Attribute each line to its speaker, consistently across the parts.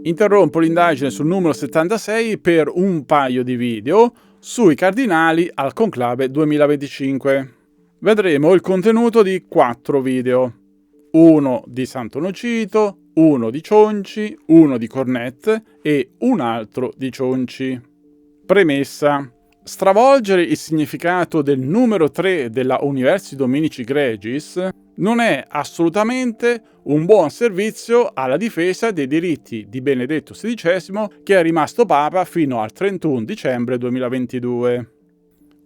Speaker 1: Interrompo l'indagine sul numero 76 per un paio di video sui cardinali al conclave 2025. Vedremo il contenuto di 4 video. Uno di Sant'Onofrio, uno di Cionci, uno di Cornet e un altro di Cionci. Premessa. Stravolgere il significato del numero 3 della Universi Dominici Gregis non è assolutamente un buon servizio alla difesa dei diritti di Benedetto XVI, che è rimasto Papa fino al 31 dicembre 2022.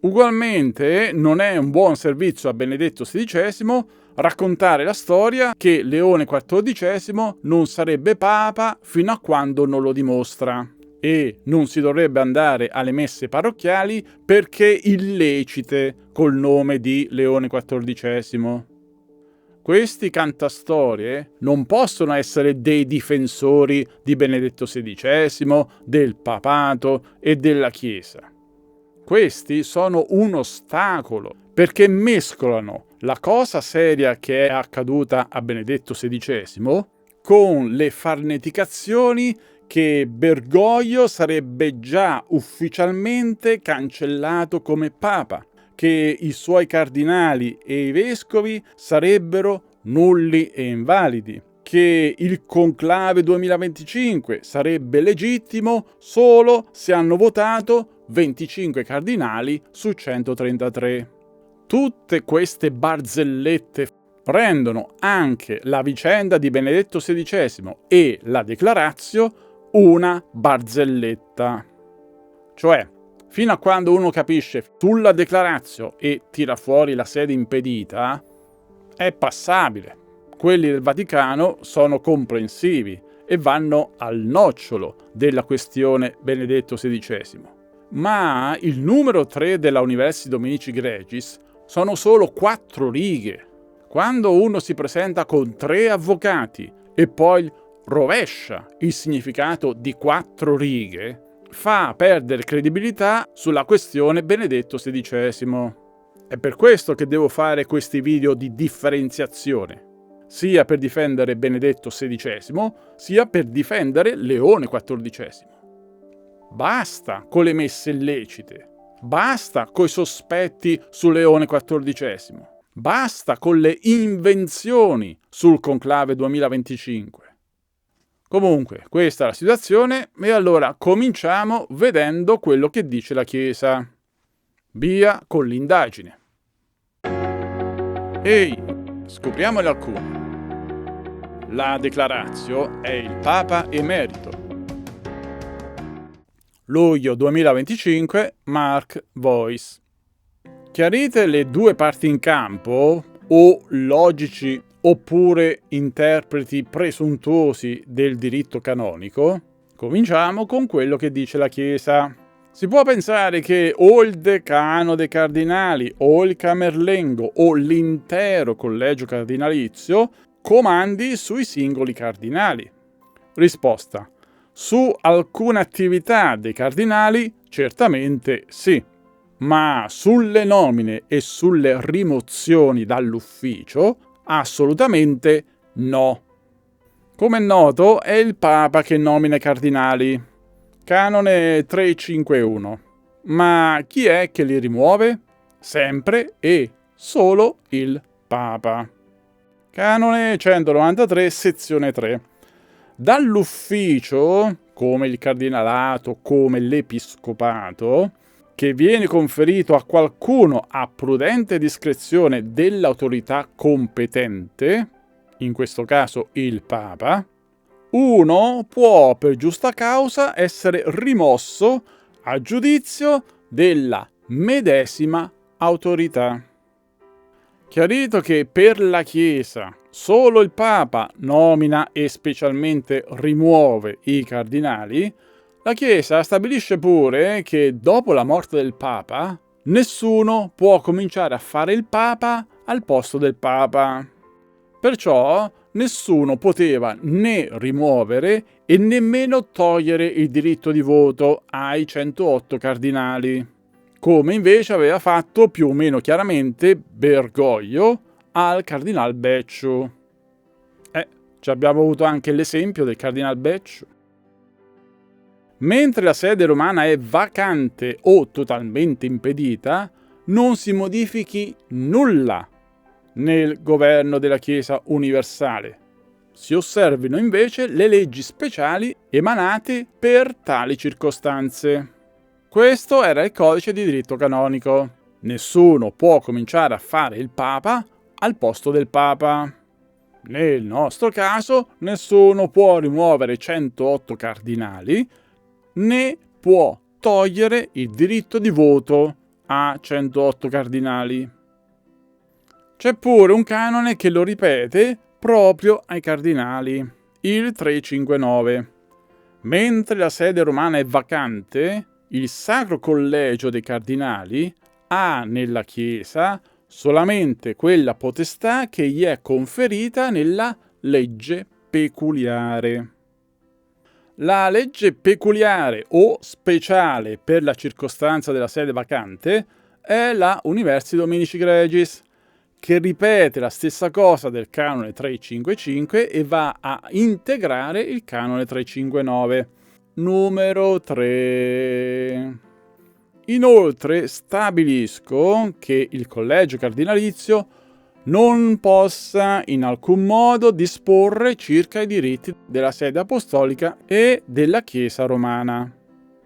Speaker 1: Ugualmente non è un buon servizio a Benedetto XVI raccontare la storia che Leone XIV non sarebbe Papa fino a quando non lo dimostra. E non si dovrebbe andare alle messe parrocchiali perché illecite col nome di Leone XIV. Questi cantastorie non possono essere dei difensori di Benedetto XVI, del papato e della Chiesa. Questi sono un ostacolo perché mescolano la cosa seria che è accaduta a Benedetto XVI con le farneticazioni che Bergoglio sarebbe già ufficialmente cancellato come papa, che i suoi cardinali e i vescovi sarebbero nulli e invalidi, che il conclave 2025 sarebbe legittimo solo se hanno votato 25 cardinali su 133. Tutte queste barzellette rendono anche la vicenda di Benedetto XVI e la Declaratio una barzelletta. Cioè, fino a quando uno capisce sulla Declaratio e tira fuori la sede impedita, è passabile. Quelli del Vaticano sono comprensivi e vanno al nocciolo della questione Benedetto XVI. Ma il numero 3 della Universi Dominici Gregis sono solo 4 righe. Quando uno si presenta con 3 avvocati e poi rovescia il significato di 4 righe, fa perdere credibilità sulla questione Benedetto XVI. È per questo che devo fare questi video di differenziazione, sia per difendere Benedetto XVI, sia per difendere Leone XIV. Basta con le messe illecite, basta coi sospetti su Leone XIV, basta con le invenzioni sul conclave 2025. Comunque, questa è la situazione e allora cominciamo vedendo quello che dice la Chiesa. Via con l'indagine. Ehi, scopriamole alcune. La Declaratio è il Papa Emerito. Luglio 2025, Mark Voice. Chiarite le due parti in campo, o logici oppure interpreti presuntuosi del diritto canonico, cominciamo con quello che dice la Chiesa. Si può pensare che o il decano dei cardinali o il camerlengo o l'intero collegio cardinalizio comandi sui singoli cardinali. Risposta: su alcune attività dei cardinali certamente sì, ma sulle nomine e sulle rimozioni dall'ufficio assolutamente no. Come è noto, è il Papa che nomina i cardinali. Canone 351. Ma chi è che li rimuove? Sempre e solo il Papa. Canone 193, sezione 3. Dall'ufficio, come il cardinalato, come l'episcopato, che viene conferito a qualcuno a prudente discrezione dell'autorità competente, in questo caso il Papa, uno può per giusta causa essere rimosso a giudizio della medesima autorità. Chiarito che per la Chiesa solo il Papa nomina e specialmente rimuove i cardinali, la Chiesa stabilisce pure che dopo la morte del Papa nessuno può cominciare a fare il Papa al posto del Papa. Perciò nessuno poteva né rimuovere e nemmeno togliere il diritto di voto ai 108 cardinali, come invece aveva fatto più o meno chiaramente Bergoglio al Cardinal Becciu. Ci abbiamo avuto anche l'esempio del Cardinal Becciu. Mentre la sede romana è vacante o totalmente impedita, non si modifichi nulla nel governo della Chiesa universale. Si osservino invece le leggi speciali emanate per tali circostanze. Questo era il codice di diritto canonico. Nessuno può cominciare a fare il Papa al posto del Papa. Nel nostro caso, nessuno può rimuovere 108 cardinali, né può togliere il diritto di voto a 108 cardinali. C'è pure un canone che lo ripete proprio ai cardinali, il 359. Mentre la sede romana è vacante, il Sacro Collegio dei Cardinali ha nella Chiesa solamente quella potestà che gli è conferita nella legge peculiare. La legge peculiare o speciale per la circostanza della sede vacante è la Universi Dominici Gregis, che ripete la stessa cosa del canone 355 e va a integrare il canone 359. Numero 3. Inoltre stabilisco che il collegio cardinalizio non possa in alcun modo disporre circa i diritti della sede apostolica e della Chiesa romana,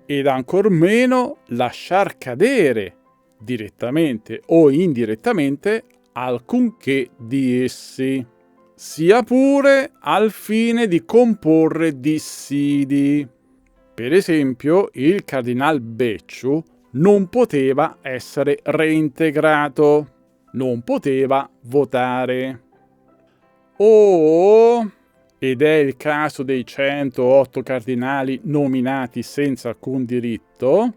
Speaker 1: ed ancor meno lasciar cadere, direttamente o indirettamente, alcunché di essi, sia pure al fine di comporre dissidi. Per esempio, il cardinal Becciu non poteva essere reintegrato, non poteva votare. Ed è il caso dei 108 cardinali nominati senza alcun diritto,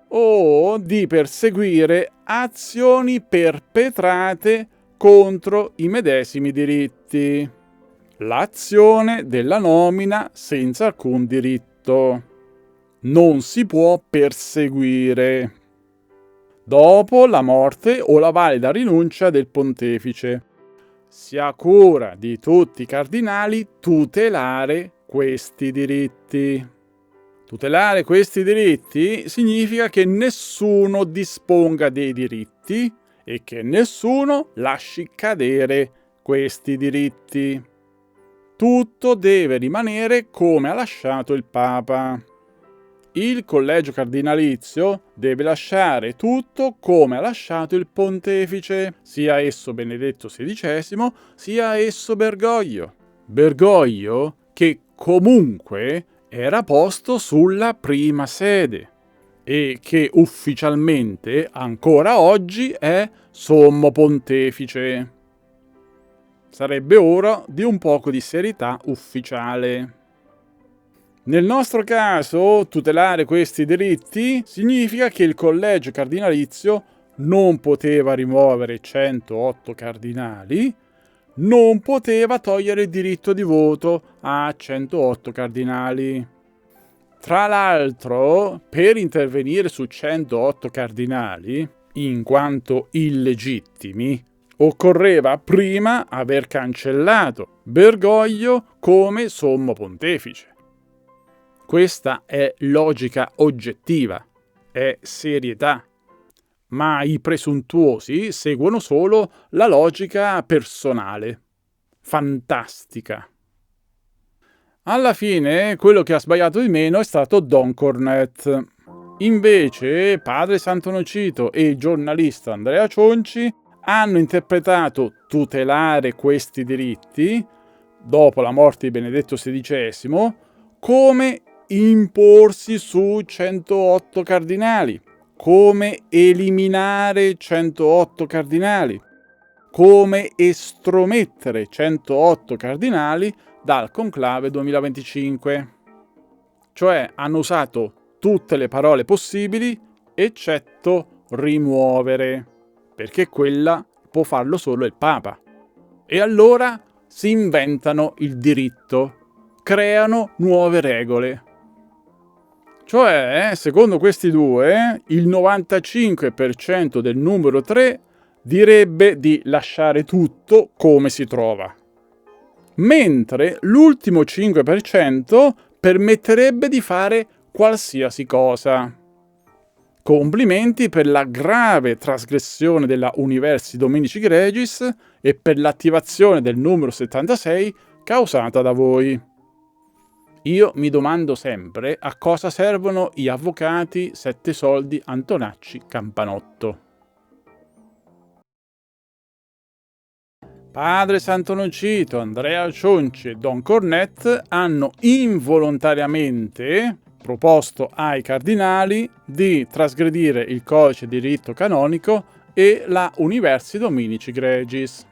Speaker 1: o di perseguire azioni perpetrate contro i medesimi diritti. L'azione della nomina senza alcun diritto non si può perseguire dopo la morte o la valida rinuncia del pontefice. Si ha cura di tutti i cardinali tutelare questi diritti. Tutelare questi diritti significa che nessuno disponga dei diritti e che nessuno lasci cadere questi diritti. Tutto deve rimanere come ha lasciato il Papa. Il collegio cardinalizio deve lasciare tutto come ha lasciato il pontefice, sia esso Benedetto XVI, sia esso Bergoglio. Bergoglio che comunque era posto sulla prima sede e che ufficialmente ancora oggi è sommo pontefice. Sarebbe ora di un poco di serietà ufficiale. Nel nostro caso, tutelare questi diritti significa che il collegio cardinalizio non poteva rimuovere 108 cardinali, non poteva togliere il diritto di voto a 108 cardinali. Tra l'altro, per intervenire su 108 cardinali, in quanto illegittimi, occorreva prima aver cancellato Bergoglio come sommo pontefice. Questa è logica oggettiva, è serietà, ma i presuntuosi seguono solo la logica personale, fantastica. Alla fine, quello che ha sbagliato di meno è stato Don Cornette. Invece, padre Sant'Onofrio e il giornalista Andrea Cionci hanno interpretato tutelare questi diritti, dopo la morte di Benedetto XVI, come imporsi su 108 cardinali, come eliminare 108 cardinali, come estromettere 108 cardinali dal conclave 2025. Cioè hanno usato tutte le parole possibili eccetto rimuovere, perché quella può farlo solo il Papa. E allora si inventano il diritto, creano nuove regole. Cioè, secondo questi due, il 95% del numero 3 direbbe di lasciare tutto come si trova, mentre l'ultimo 5% permetterebbe di fare qualsiasi cosa. Complimenti per la grave trasgressione della Universi Dominici Gregis e per l'attivazione del numero 76 causata da voi. Io mi domando sempre a cosa servono gli avvocati Sette Soldi Antonacci Campanotto. Padre Sant'Onofrito, Andrea Cionci e Don Cornet hanno involontariamente proposto ai cardinali di trasgredire il codice di diritto canonico e la Universi Dominici Gregis.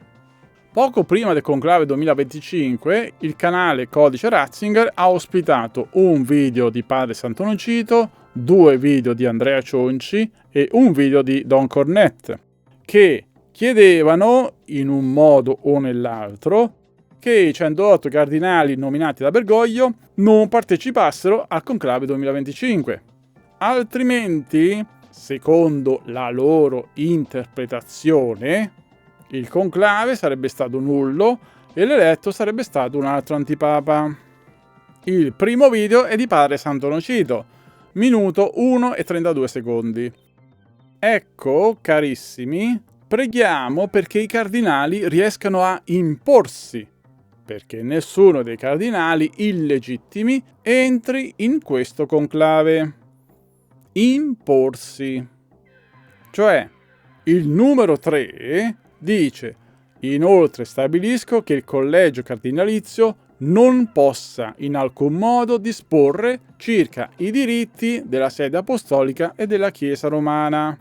Speaker 1: Poco prima del conclave 2025, il canale Codice Ratzinger ha ospitato un video di Padre Sant'Onofrito, 2 video di Andrea Cionci e un video di Don Cornet, che chiedevano, in un modo o nell'altro, che i 108 cardinali nominati da Bergoglio non partecipassero al conclave 2025. Altrimenti, secondo la loro interpretazione, il conclave sarebbe stato nullo e l'eletto sarebbe stato un altro antipapa. Il primo video è di Padre Sant'Onofrito, minuto 1 e 32 secondi. Ecco, carissimi, preghiamo perché i cardinali riescano a imporsi, perché nessuno dei cardinali illegittimi entri in questo conclave. Imporsi. Cioè, il numero 3 dice: inoltre stabilisco che il collegio cardinalizio non possa in alcun modo disporre circa i diritti della sede apostolica e della Chiesa romana.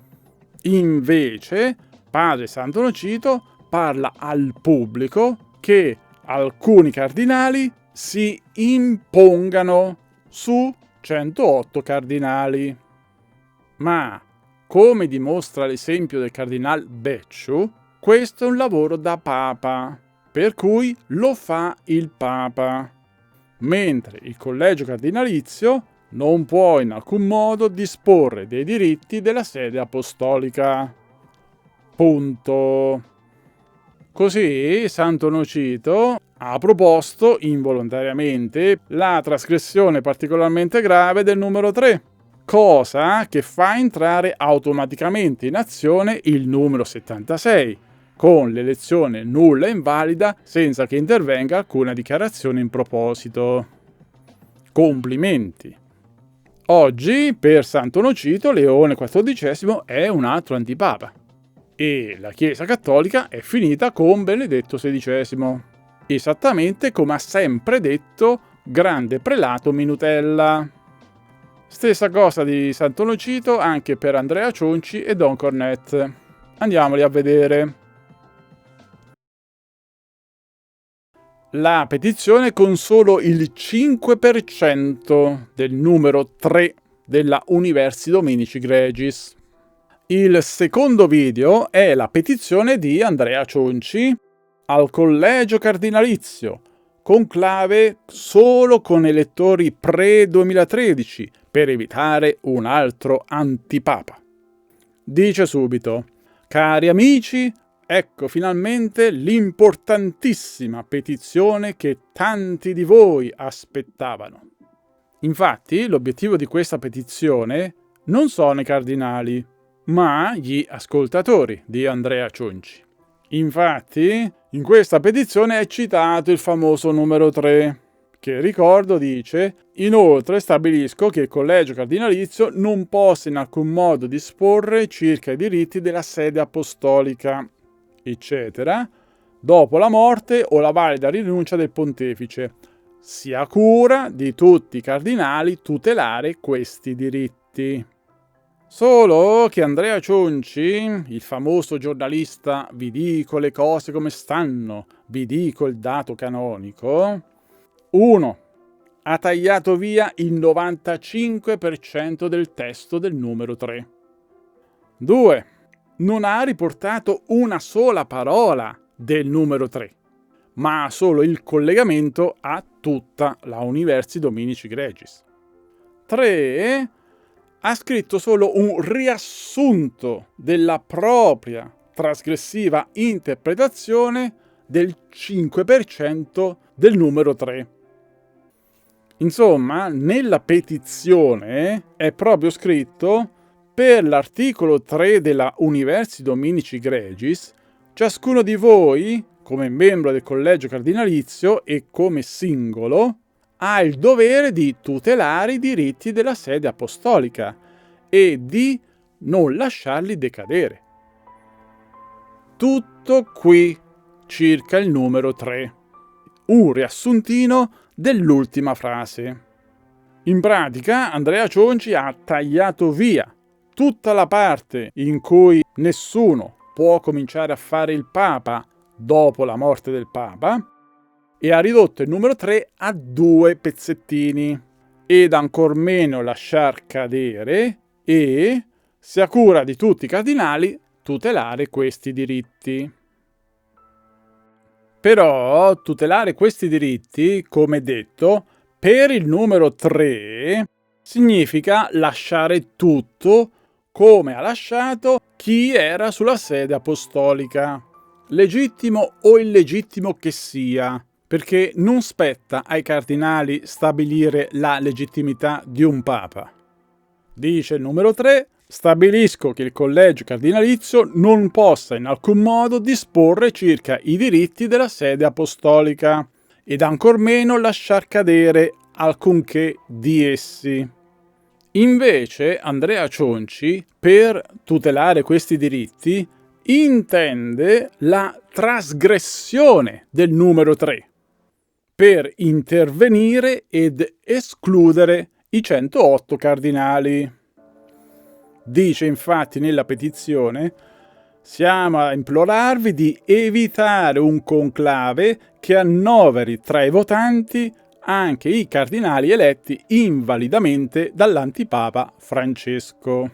Speaker 1: Invece, Padre Sant'Onofrito parla al pubblico che alcuni cardinali si impongano su 108 cardinali. Ma, come dimostra l'esempio del cardinal Becciu, questo è un lavoro da papa, per cui lo fa il papa, mentre il collegio cardinalizio non può in alcun modo disporre dei diritti della sede apostolica. Punto. Così Sant'Onofrito ha proposto involontariamente la trasgressione particolarmente grave del numero 3, cosa che fa entrare automaticamente in azione il numero 76, con l'elezione nulla e invalida senza che intervenga alcuna dichiarazione in proposito. Complimenti! Oggi, per Sant'Onofrito, Leone XIV è un altro antipapa e la Chiesa Cattolica è finita con Benedetto XVI, esattamente come ha sempre detto grande prelato Minutella. Stessa cosa di Sant'Onofrito anche per Andrea Cionci e Don Cornet. Andiamoli a vedere. La petizione con solo il 5% del numero 3 della Universi Dominici Gregis. Il secondo video è la petizione di Andrea Cionci al collegio cardinalizio, conclave solo con elettori pre-2013 per evitare un altro antipapa. Dice subito: cari amici, ecco finalmente l'importantissima petizione che tanti di voi aspettavano. Infatti, l'obiettivo di questa petizione non sono i cardinali, ma gli ascoltatori di Andrea Cionci. Infatti, in questa petizione è citato il famoso numero 3, che, ricordo, dice: inoltre stabilisco che il collegio cardinalizio non possa in alcun modo disporre circa i diritti della sede apostolica, eccetera, dopo la morte o la valida rinuncia del pontefice, sia a cura di tutti i cardinali tutelare questi diritti. Solo che Andrea Cionci, il famoso giornalista vi dico le cose come stanno, vi dico il dato canonico, 1. Ha tagliato via il 95% del testo del numero 3. 2. Non ha riportato una sola parola del numero 3, ma solo il collegamento a tutta la Universi Dominici Gregis. 3. Ha scritto solo un riassunto della propria trasgressiva interpretazione del 5% del numero 3. Insomma, nella petizione è proprio scritto: per l'articolo 3 della Universi Dominici Gregis, ciascuno di voi, come membro del collegio cardinalizio e come singolo, ha il dovere di tutelare i diritti della sede apostolica e di non lasciarli decadere. Tutto qui circa il numero 3. Un riassuntino dell'ultima frase. In pratica, Andrea Cionci ha tagliato via tutta la parte in cui nessuno può cominciare a fare il Papa dopo la morte del Papa e ha ridotto il numero 3 a 2 pezzettini. Ed ancor meno lasciar cadere e sia cura di tutti i cardinali tutelare questi diritti. Però tutelare questi diritti, come detto, per il numero 3 significa lasciare tutto come ha lasciato chi era sulla sede apostolica, legittimo o illegittimo che sia, perché non spetta ai cardinali stabilire la legittimità di un papa. Dice il numero 3: stabilisco che il collegio cardinalizio non possa in alcun modo disporre circa i diritti della sede apostolica ed ancor meno lasciar cadere alcunché di essi. Invece Andrea Cionci, per tutelare questi diritti, intende la trasgressione del numero 3, per intervenire ed escludere i 108 cardinali. Dice infatti nella petizione: siamo a implorarvi di evitare un conclave che annoveri tra i votanti anche i cardinali eletti invalidamente dall'antipapa Francesco.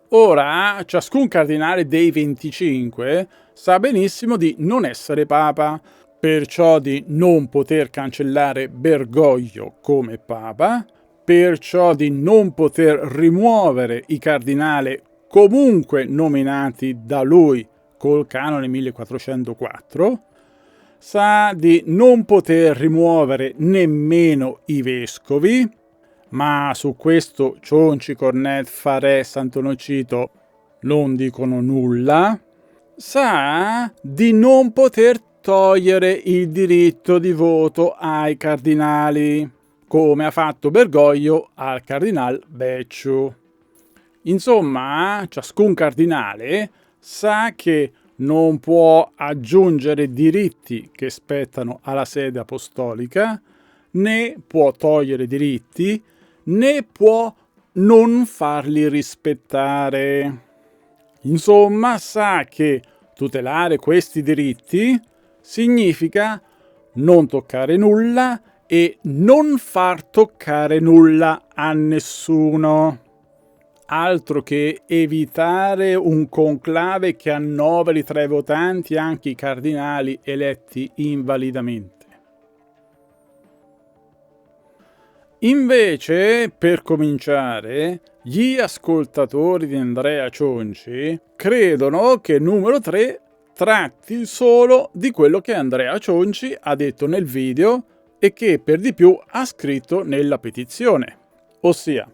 Speaker 1: Ora, ciascun cardinale dei 25 sa benissimo di non essere papa, perciò di non poter cancellare Bergoglio come papa, perciò di non poter rimuovere i cardinali comunque nominati da lui col canone 1404, sa di non poter rimuovere nemmeno i vescovi, ma su questo Cionci, Cornet, Farè, Sant'Onofrio non dicono nulla. Sa di non poter togliere il diritto di voto ai cardinali, come ha fatto Bergoglio al cardinal Becciu. Insomma, ciascun cardinale sa che non può aggiungere diritti che spettano alla sede apostolica, né può togliere diritti, né può non farli rispettare. Insomma, sa che tutelare questi diritti significa non toccare nulla e non far toccare nulla a nessuno. Altro che evitare un conclave che annoveri tra i votanti anche i cardinali eletti invalidamente. Invece, per cominciare, gli ascoltatori di Andrea Cionci credono che il numero 3 tratti solo di quello che Andrea Cionci ha detto nel video e che per di più ha scritto nella petizione, ossia: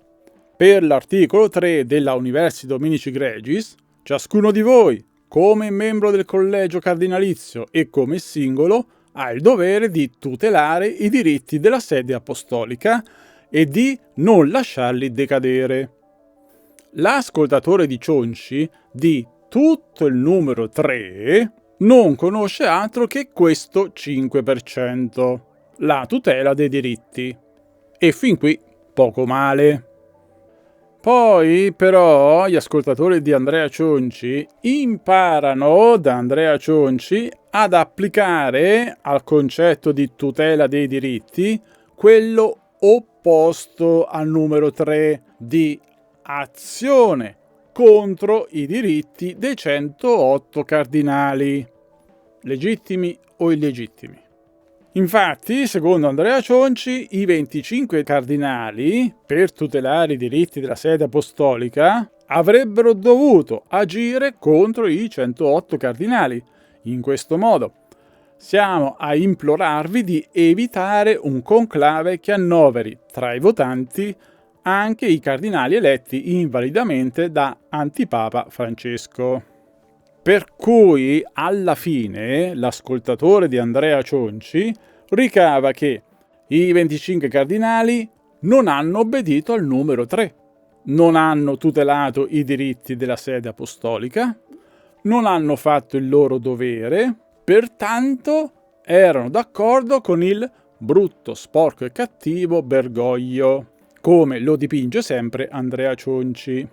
Speaker 1: per l'articolo 3 della Universi Dominici Gregis, ciascuno di voi, come membro del collegio cardinalizio e come singolo, ha il dovere di tutelare i diritti della sede apostolica e di non lasciarli decadere. L'ascoltatore di Cionci di tutto il numero 3 non conosce altro che questo 5%, la tutela dei diritti. E fin qui poco male. Poi, però, gli ascoltatori di Andrea Cionci imparano da Andrea Cionci ad applicare al concetto di tutela dei diritti quello opposto al numero 3 di azione contro i diritti dei 108 cardinali, legittimi o illegittimi. Infatti, secondo Andrea Cionci, i 25 cardinali, per tutelare i diritti della sede apostolica, avrebbero dovuto agire contro i 108 cardinali, in questo modo: Siamo a implorarvi di evitare un conclave che annoveri tra i votanti anche i cardinali eletti invalidamente da Antipapa Francesco. Per cui, alla fine, l'ascoltatore di Andrea Cionci ricava che i 25 cardinali non hanno obbedito al numero 3, non hanno tutelato i diritti della sede apostolica, non hanno fatto il loro dovere, pertanto erano d'accordo con il brutto, sporco e cattivo Bergoglio, come lo dipinge sempre Andrea Cionci.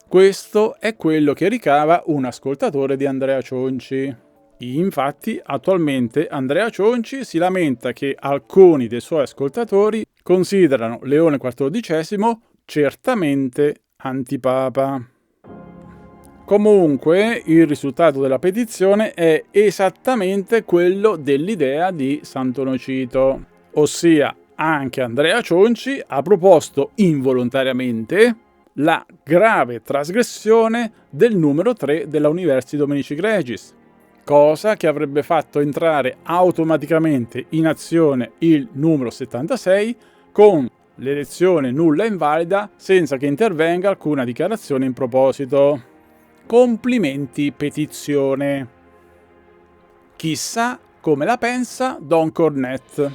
Speaker 1: Questo è quello che ricava un ascoltatore di Andrea Cionci. Infatti, attualmente Andrea Cionci si lamenta che alcuni dei suoi ascoltatori considerano Leone XIV certamente antipapa. Comunque, il risultato della petizione è esattamente quello dell'idea di Sant'Onofrio, ossia anche Andrea Cionci ha proposto involontariamente la grave trasgressione del numero 3 della Universi Dominici Gregis, cosa che avrebbe fatto entrare automaticamente in azione il numero 76 con l'elezione nulla e invalida senza che intervenga alcuna dichiarazione in proposito. Complimenti petizione. Chissà come la pensa Don Cornet.